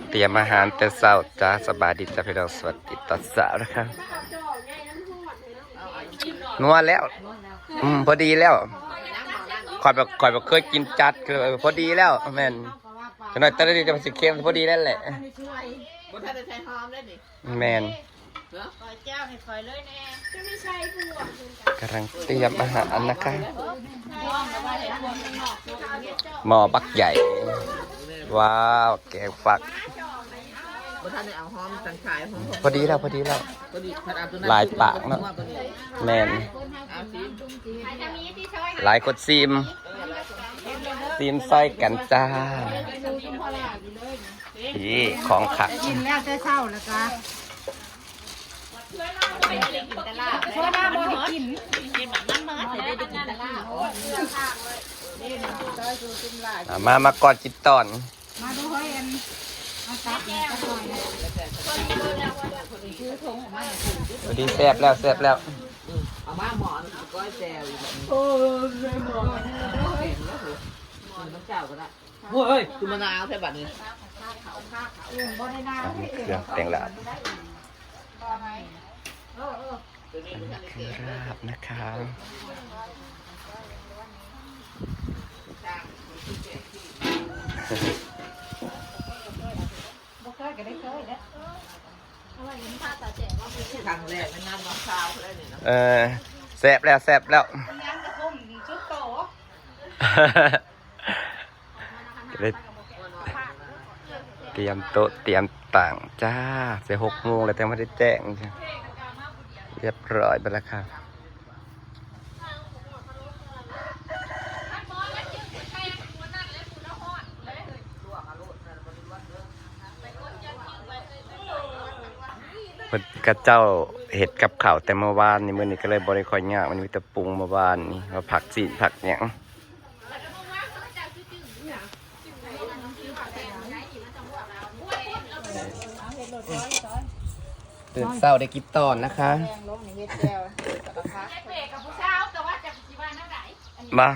เตรียมอาหารแต่เช้าจ้าสบายดีจ้าพี่น้องสวัสดีตอนเช้านะครับนัวแล้วพอดีแล้วคอยแบบเคยกินจัดคือพอดีแล้วแม่นจะหน่อยตอนนี้จะเป็นสีเค็มพอดีนั่นแหละแม่นกำลังเตรียมอาหารนะคะหม้อบักใหญ่ว้าวแกงฝักพอดีแล้วลายปากเนาะแมนหลายคนซีมไส้กันจ้าพี่ของขักกินแล้วจะเศร้าแล้วก็ช่วยหน้าโมให้กินมาก่อนจิตตอนมาดูเฮ้ยมาตักหน่อยพอดีแซ่บแล้วเอามาหมอนก้อยแจวโอ้ยหมอนน้ำเจ้าก็ได้เฮ้ยคือมะนาวใช่บัดนี้เครื่องแต่งละคือราบนะคะครั้งแรกในงานน้องสาวเลยนี่นะแซ่บแล้วเตรียมโต๊ะเตรียมต่างจ้าเสีย6 โมงแล้วแต่ไม่ได้แจ้งเรียบร้อยไปแล้วค่ะกระเจ้าเห็ดกับข่าวแต่เมื่อวานนี่มื้อนี้ก็เลยบริคอยยากมันมีแต่ปรุงเมื่อวานนี่ว่าผักสีผักหยังตื่นเช้าได้กินตอนนะคะมา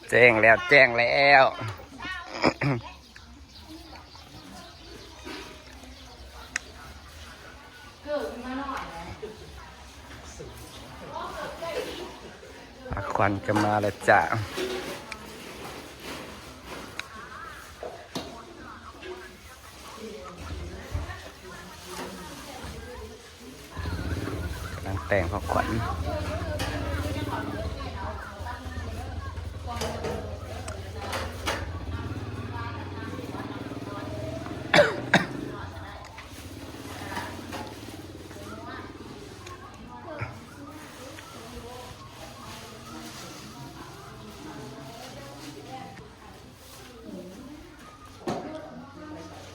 แจ้งแล้วควันก็มาแล้วจ้ะกำลังแต่งของขวัญ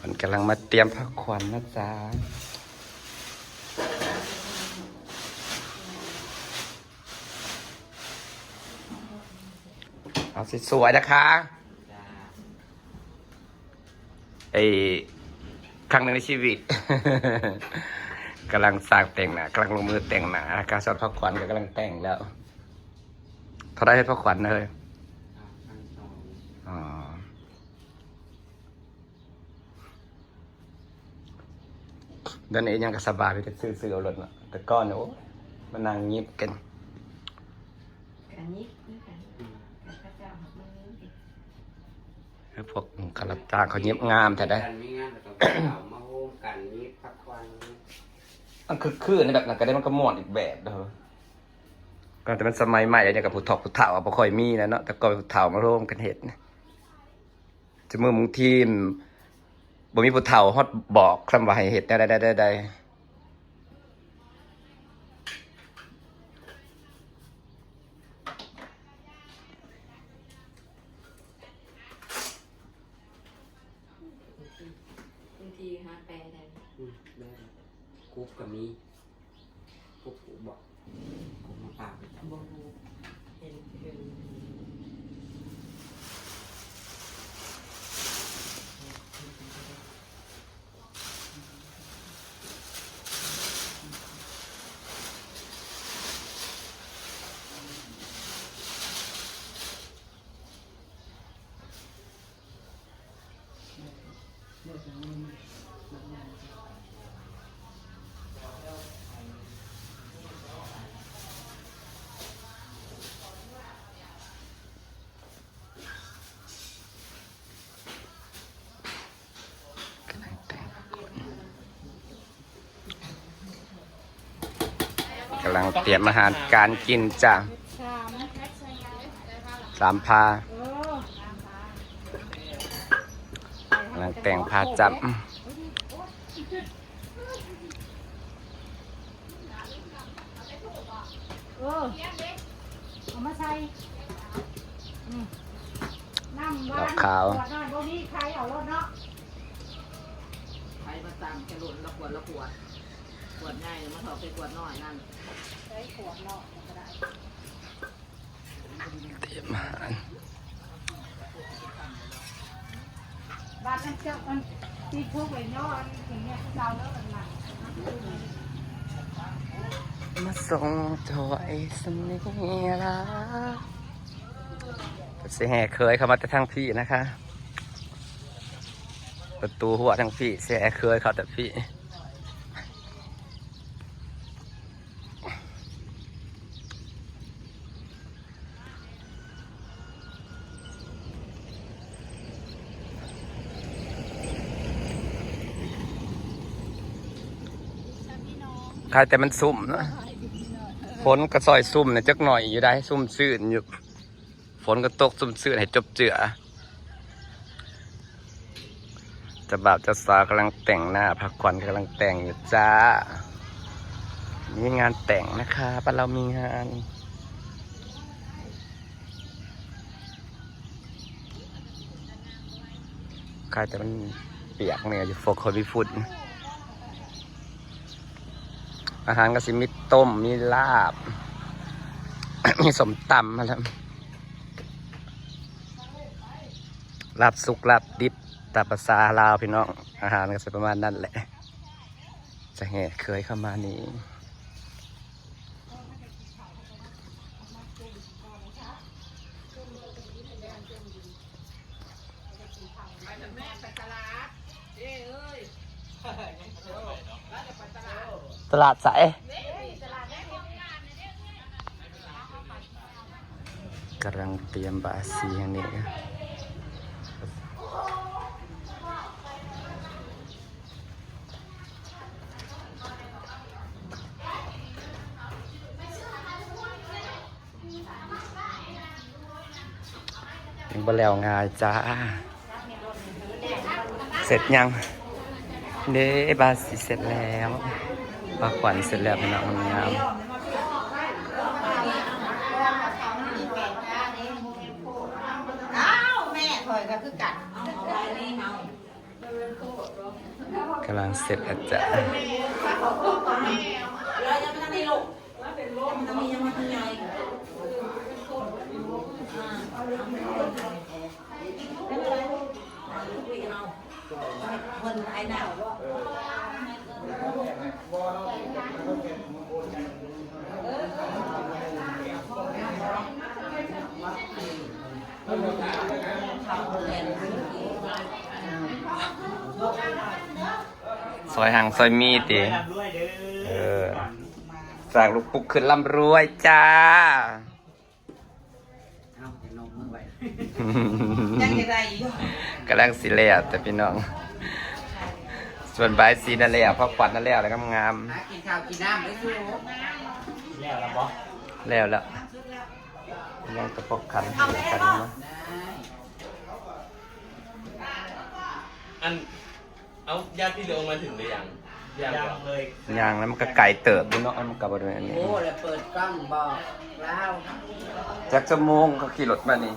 มันกำลังมาเตรียมผักขวัญนะจ๊ะเอาสวยๆนะคะครั้งหนึ่งในชีวิต กำลังสร้างแต่งหน้ากำลังลงมือแต่งหน้าการสอนผักขวัญก็กำลังแต่งแล้วเขาได้ให้ผักขวัญเลยอ๋อเดินเองยังก็สบายไปจะซื้อเอารถเนาะแต่ก้อนเนี่ยมันนั่งยิบกันพวกกระตาเขาเย็บงามแต่ได้มันคือในแบบนั้นก็ได้มันก็หมดอีกแบบเด้อก็แต่มันสมัยใหม่เนี่ยกับผู้ถกผู้เฒ่าบ่ค่อยมีนะเนาะแต่ก่อนผู้เฒ่ามาร่วมกันเฮ็ดจะมือมึงทีมบ่มีผู้เฒ่าฮอดบอกคำว่าให้เฮ็ดได้บางทีหาแปลได้กุ๊กก็มีกุ๊กบอกกุ๊กมาปากบ่รู้เห็น กำลังเตรียมอาหารการกินจ้ะ สาม 3 พา กำลังแต่งพาจับ เอามาใส่น้ำ ดอกขาว ขวดน้อยบ่มีใครเอารถเนาะ ไปมาตามกระโดดละขวดขวดง่ายมาถอดไปขวดน้อยนั่น ใช้ขวดเนาะก็ได้ เตรียมอาหาร บ้านนั้นเจ้ามันตีทุกเลยเนาะอันอย่างเงี้ยเจ้าแล้วมันหนัก มาส่งถอยสนิละเสียแห่เคยเข้ามาแต่ทางพี่นะคะ ประตูหัวทางพี่เสียแห่เคยเข้าแต่พี่ใครแต่มันสุ่มเนอะฝนก็ซอยซุ่มเนี่ยจักหน่อยอยู่ได้ซุ่มซื่นอยู่ฝนก็ตกซุ่มซื่นให้จบเจือจะบ่าวจะสาวกำลังแต่งหน้าพักผ่อนกำลังแต่งอยู่จ้ามีงานแต่งนะคะบ้านเรามีงานใครแต่มันเปียกเนี่ยอยู่โฟกัสวิฟุตอาหารก็สิมีต้มมีลาบ มีสมตำมาแล้วลาบสุกลาบดิบตามภาษาลาวพี่น้องอาหารก็จะประมาณนั้นแหละจะแห่เคยเข้ามานี้ตลาดสายกำลังเตรียมบาซีอันนี้ยังบ่แล้วง่ายจ้าเสร็จยังเด้บาซีเสร็จแล้วปลาขวัญเสร็จแล้วพี่น้องงามกำลังเสร็จแล้วจ้ะซอยหางซอยมีติจากลูกปุกขึ้นร่ำรวยจ้ากำลังสีเหลี่ยแต่พี่น้องส่วนใบสีนั่นแหละเพราะขวัญนั่นแหละแล้วก็งาม กินข้าวกินน้ำได้สู้แล้วละบอ แล้วยังตะปกขันกันนะ อันเอาญาติพี่โดมาถึงหรือยังยังเลย ย่างแล้วมันก็ไก่เติบด้วยเนาะมันกับบริเวณนี้ โอ้แล้วเปิดกล้องบอกแล้ว จักชั่วโมงเขาขี่รถมานี่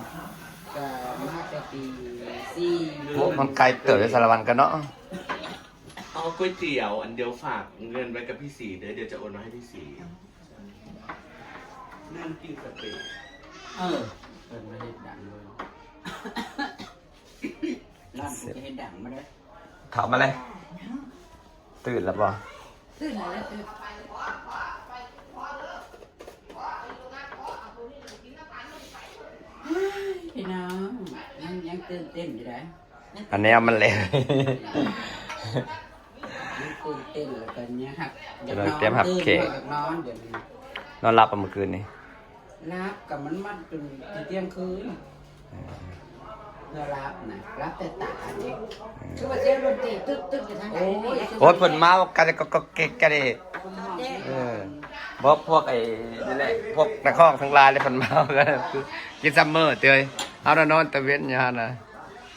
ก็น่าจะตีสี่ พวกมันไก่เติบในสารวันกันเนาะ เอาก๋วยเตี๋ยวอันเดียวฝากเงินไว้กับพี่สีเดี๋ยวจะโอนมาให้พี่สีนั่นกินสเต็ก เปิดมาเห็ดดังเลยร้านกูจะเห็ดดังมาเลย ถามมาเลยตื่นแล้วบ่ ตื่นแล้วตื่นพี่น้องยังตื่นเต้นอยู่เลย อันนี้มันเลย ตื่นเต้นแล้วกันเนี่ยครับ กำลังเตรียมหับเค้ก นอนเดี๋ยวนี้ นอนหลับเมื่อคืนนี้ รับกับมันมัดจนเที่ยงคืนเพื่อรับนะรับแต่ตาเนี่ย คือว่าเสียงดนตรีตึ๊กอยู่ทางไหนนี่ โอ้ยเพิ่นมากันก็เก๊กกันดิบอกพวกไอ้นี่แหละพวกนักร้องทั้งหลายเลยเพิ่นมากันคือกินซัมเมอร์เตยเอานอนตะเวนยานะ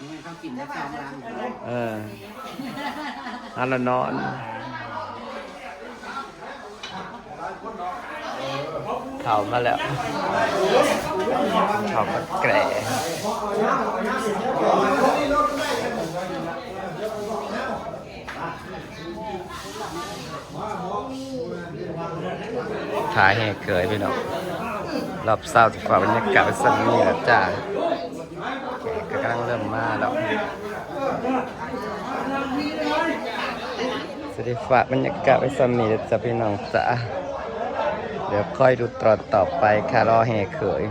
นี่เขากินได้สองรัง เอานอนเข้ามาแล้วเข้ามาแกร่ถ่ายให้เกยไปเนาะรอบเศร้าถึงกว่าบรรยากาศเป็นสันนี่แหละจ้าก็กำลังเริ่มมาแล้วสวัสดีฝากบรรยากาศไว้สันนี่จะพี่น้องจ้าเดี๋ยวค่อยดูตอนต่อไปค่ะรอแห่เขย